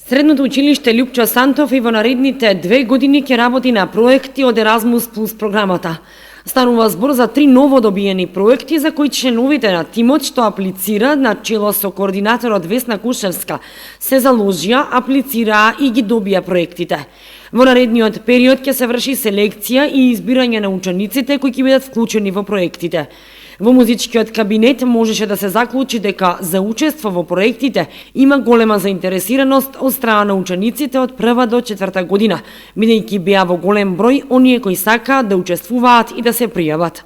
Средното училиште Лјупчо Сантов и во наредните 2 години ќе работи на проекти од Еразмус плюс програмата. Станува збор за 3 новодобиени проекти за кои членовите на тимот што аплицира на чело со координаторот Весна Кушевска се заложија, аплицираа и ги добија проектите. Во наредниот период ќе се врши селекција и избирање на учениците кои ќе бидат вклучени во проектите. Во музичкиот кабинет можеше да се заклучи дека за учество во проектите има голема заинтересираност од страна на учениците од 1 до 4 година, бидејќи беа во голем број оние кои сакаат да учествуваат и да се пријават.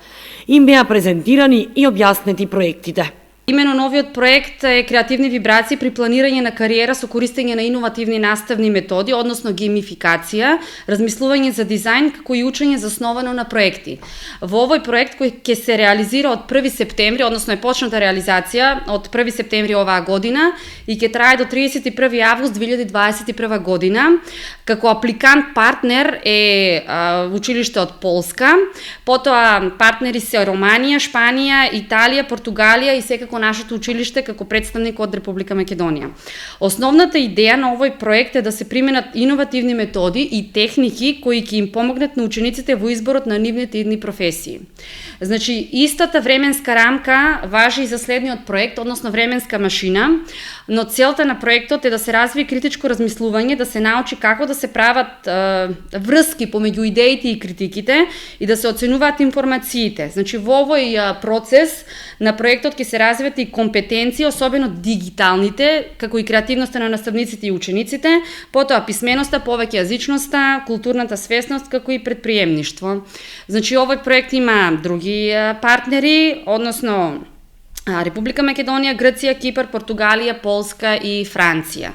Им беа презентирани и објаснети проектите. Имено новиот проект е креативни вибрации при планирање на кариера со користење на иновативни наставни методи, односно геймификација, размислување за дизајн како и учење засновано на проекти. Во овој проект кој ќе се реализира од 1 септември, односно е почната реализација од 1 септември оваа година и ќе трае до 31 август 2021 година. Како апликант партнер е училиште од Полска, потоа партнери се Романија, Шпанија, Италија, Португалија и секако нашето училиште како представник од Република Македонија. Основната идеја на овој проект е да се применат иновативни методи и техники кои ќе им помогнат на учениците во изборот на нивните идни професии. Значи, истата временска рамка важи и за следниот проект, односно временска машина, но целта на проектот е да се развие критичко размислување, да се научи како да се прават врски помеѓу идеите и критиките и да се оценуваат информациите. Значи, во овој процес на проектот ќе се развијат и компетенции, особено дигиталните, како и креативноста на наставниците и учениците, потоа писменоста, повеќе јазичноста, културната свесност, како и предприемништво. Значи, овој проект има други партнери, односно Република Македонија, Грција, Кипар, Португалија, Полска и Франција.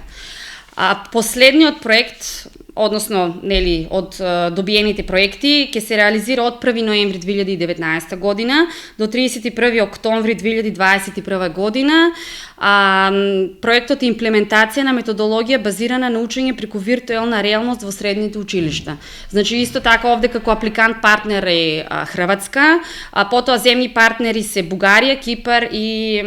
Последниот проект, односно од добиените проекти, ќе се реализира од 1 ноември 2019 година до 31 октомври 2021 година. Проектот е имплементација на методологија базирана на учење преку виртуелна реалност во средните училишта. Значи, исто така овде како апликант партнер е Хрватска, потоа земји партнери се Бугарија, Кипар и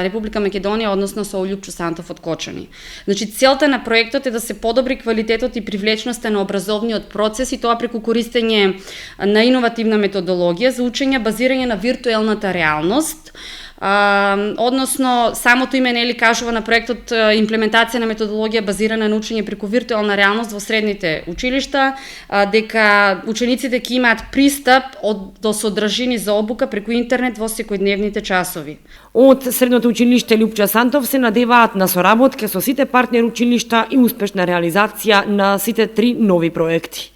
Република Македонија, односно со Лјупчо Сантов од Кочани. Значи, целта на проектот е да се подобри квалитетот и привлечноста на образовниот процес и тоа преку користење на иновативна методологија за учење базирање на виртуелната реалност. Односно, самото име кажува на проектот имплементација на методологија базирана на учење преку виртуелна реалност во средните училишта, дека учениците ќе имаат пристап до содржини за обука преку интернет во секојдневните часови. Од Средното училиште Лјупчо Сантов се надеваат на соработка со сите партнер училишта и успешна реализација на сите 3 нови проекти.